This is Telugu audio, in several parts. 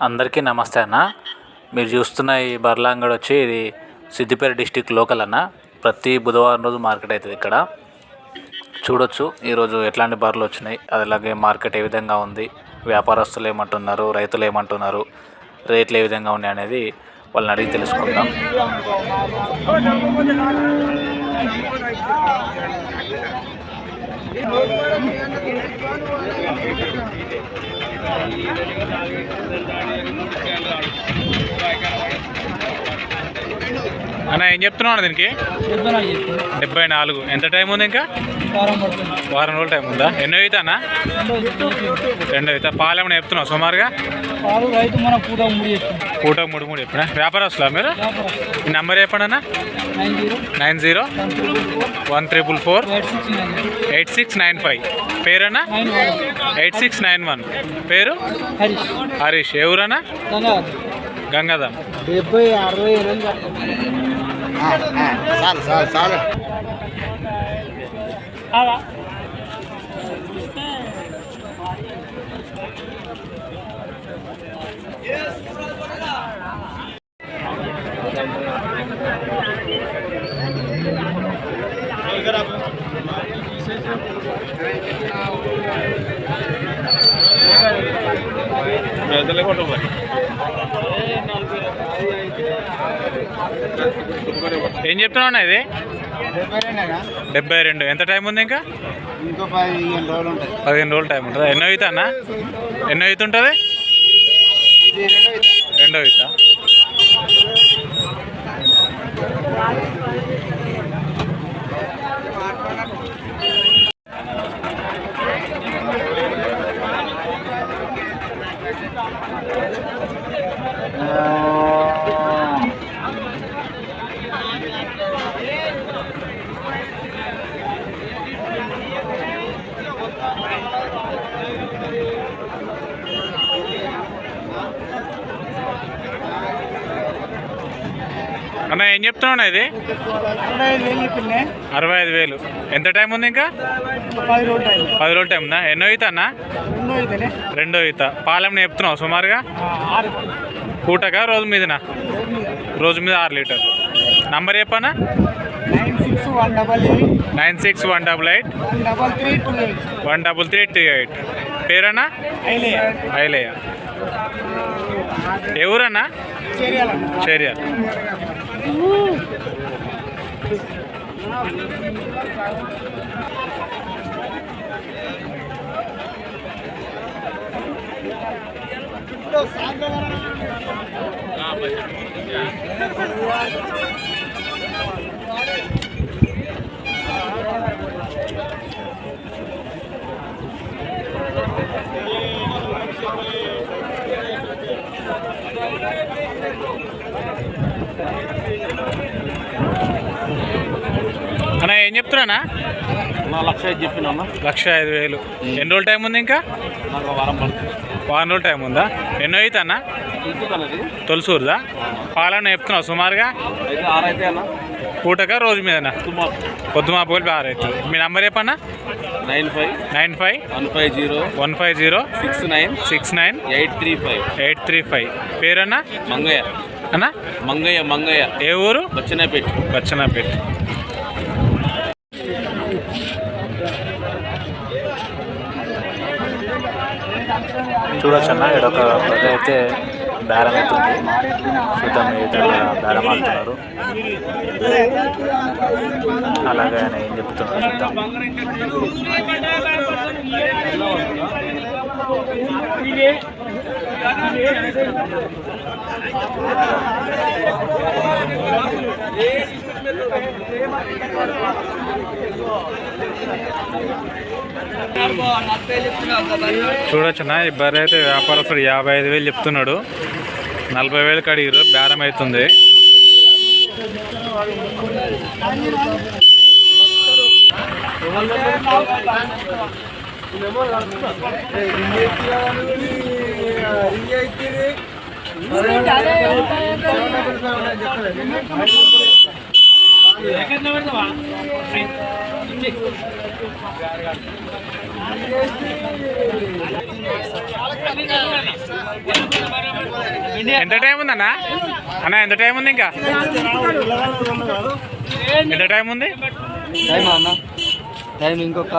అందరికీ నమస్తే అన్న. మీరు చూస్తున్న ఈ బర్రెల అంగడి వచ్చి ఇది సిద్దిపేట డిస్టిక్ లోకల్ అన్న. ప్రతి బుధవారం రోజు మార్కెట్ అవుతుంది ఇక్కడ. చూడొచ్చు ఈరోజు ఎట్లాంటి బర్రెలు వచ్చినాయి, అలాగే మార్కెట్ ఏ విధంగా ఉంది, వ్యాపారస్తులు ఏమంటున్నారు, రైతులు ఏమంటున్నారు, రేట్లు ఏ విధంగా ఉన్నాయి అనేది వాళ్ళని అడిగి తెలుసుకుందాం. అన్న ఏం చెప్తున్నావు దీనికి? 74. ఎంత టైం ఉంది? ఇంకా వారం రోజులు టైం ఉందా? ఎన్నో అవుతా అన్న? 2 అవుతా. పాలు ఏమైనా చెప్తున్నావు సుమారుగా? పూట 3 చెప్పినా. వ్యాపారస్తులా మీరు? ఈ నెంబర్ చెప్పండి అన్న. 90-144-8695. పేరన్నా? 8691. పేరు హరీష్. ఏ ఊరన్నా? గంగాధం. ఏం చెప్తున్నావు అన్న ఇది? 72. ఎంత టైం ఉంది? ఇంకా 15 రోజులు టైం ఉంటుందా? ఎన్నో అవుతా అన్న? ఎన్నో అవుతుంటుంది? 2 అవుతా. అన్న ఏం చెప్తున్నావు ఇది? 65,000. ఎంత టైం ఉంది? ఇంకా 10 రోజులు టైం ఉందా? ఎన్నో అవుతా అన్న? 2 అవుతా. పాలెం చెప్తున్నావు సుమారుగా? పూటగా రోజు మీదనా? రోజు మీద 6 లీటర్లు. నంబర్ చెప్పనా? 96-188-13328. పేరన్నా? ఐలయ్య. ఎవరన్నా? చేర్యాల. అన్న ఏం చెప్తున్నా? 1,05,000 చెప్పినా. 1,05,000. ఎన్ని రోజులు టైం ఉంది? ఇంకా వారం రోజులు టైం ఉందా? ఎన్నో అవుతా అన్న? తొలసూరుదా? పాలన చెప్తున్నావు సుమారుగా? పూటగా రోజు మీదనా? పొద్దుమాపు కలిపి 6 అవుతుంది. మీ నెంబర్ చెప్పన్నా? 95-150-69-835. పేరన్నా? మంగయ్య అన్న? మంగయ్య. ఏ ఊరు? బచ్చన్నపేట. చూడొచ్చు అన్న, ఇక్కడ ఒక బర్రె అయితే బేరం అవుతుంది. చూద్దాం ఏ విధంగా బేరం ఆడుతున్నారు, అలాగే ఆయన ఏం చెప్తున్నారు చూద్దాం. చూడొచ్చున్నా, ఈ బర్రె అయితే వ్యాపారస్తుడు 55,000 చెప్తున్నాడు. 40,000 అడిగారు, బేరం అవుతుంది. ఎంత టైం ఉందన్నా అన్న ఎంత టైం ఉంది ఇంకా ఎంత టైం ఉంది టైం అన్న టైం ఇంకొక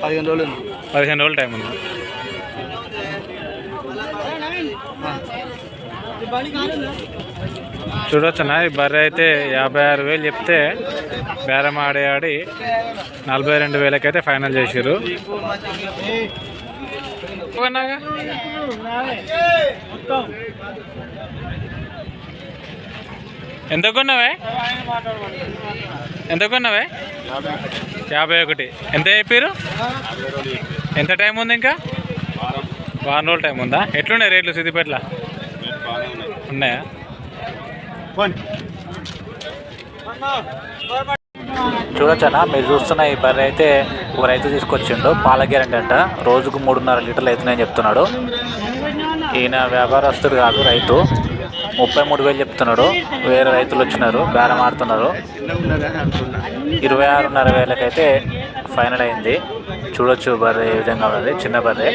15 రోజులు ఉంది 15 రోజులు టైం ఉంది చూడొచ్చన్నా ఈ బర్రె అయితే 56,000 చెప్తే బేరం ఆడి 42,000 అయితే ఫైనల్ చేసారు. ఎంత కొన్నావే 51. ఎంత చెప్పారు? ఎంత టైం ఉంది ఇంకా? వారం రోజులు టైం ఉందా? ఎట్లున్నాయి రేట్లు సిద్దిపేటలో? ఉన్నాయా? చూడొచ్చనా మీరు చూస్తున్న ఈ బర్రె అయితే ఒక రైతు తీసుకొచ్చిండు. పాల గ్యారెంటీ అంట. రోజుకు 3.5 లీటర్లు అవుతున్నాయని చెప్తున్నాడు. ఈయన వ్యాపారస్తుడు కాదు, రైతు. 33,000 చెప్తున్నాడు. వేరే రైతులు వచ్చినారు, బేరం ఆడుతున్నారు. 26,500 అయితే ఫైనల్ అయింది. చూడొచ్చు బర్రె ఏ విధంగా ఉన్నది, చిన్న బర్రె.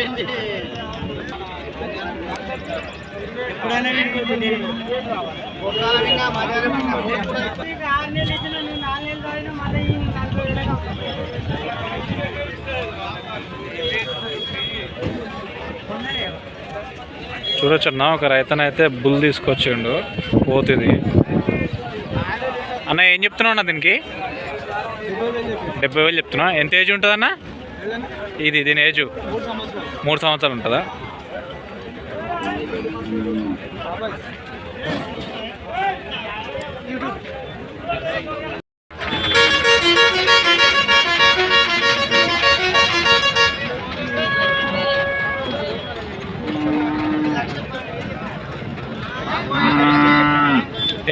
చూడొచ్చన్నా ఒక రైతనైతే బుల్ తీసుకొచ్చిండు, పోతుంది. అన్న ఏం చెప్తున్నావు అన్న దీనికి? 70,000 చెప్తున్నా. ఎంత ఏజ్ ఉంటుందన్న దీని ఏజ్? 3 సంవత్సరాలు ఉంటుందా?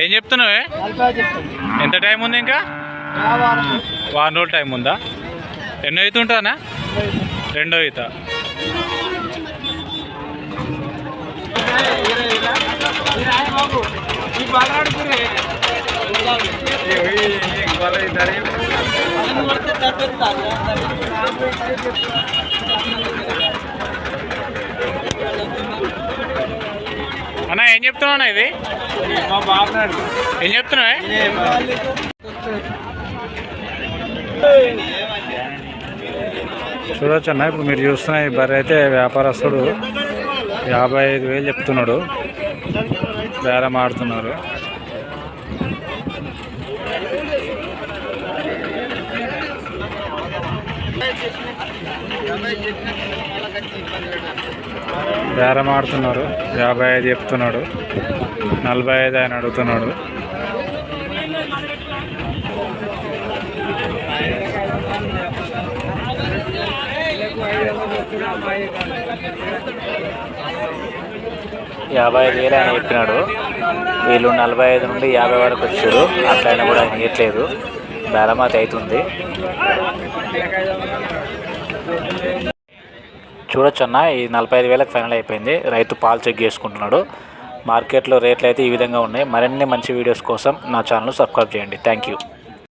ఏం చెప్తున్నావే? ఎంత టైం ఉంది ఇంకా? వారం రోజులు టైం ఉందా? ఎన్నో ఈత ఉంటుందన్నా? 2వ ఈత. అన్న ఏం చెప్తున్నావు ఇది? ఏం చెప్తున్నావే? చూడొచ్చు అన్న, ఇప్పుడు మీరు చూస్తున్న ఈ బర్రె అయితే వ్యాపారస్తుడు 55,000 చెప్తున్నాడు, బేరం ఆడుతున్నారు. బేరం ఆడుతున్నారు. 55 చెప్తున్నాడు, 45 ఆయన అడుగుతున్నాడు. $55,000 ఆయన చెప్పినాడు. వీళ్ళు 45 నుండి 50 వరకు వచ్చారు. అట్లయినా కూడా ఆయన ఇవ్వట్లేదు. బేరమాత అవుతుంది. చూడొచ్చన్నా ఈ 45,000 ఫైనల్ అయిపోయింది. రైతు పాలు చెక్ చేసుకుంటున్నాడు. మార్కెట్లో రేట్లు అయితే ఈ విధంగా ఉన్నాయి. మరిన్ని మంచి వీడియోస్ కోసం నా ఛానల్ సబ్స్క్రైబ్ చేయండి. Thank you.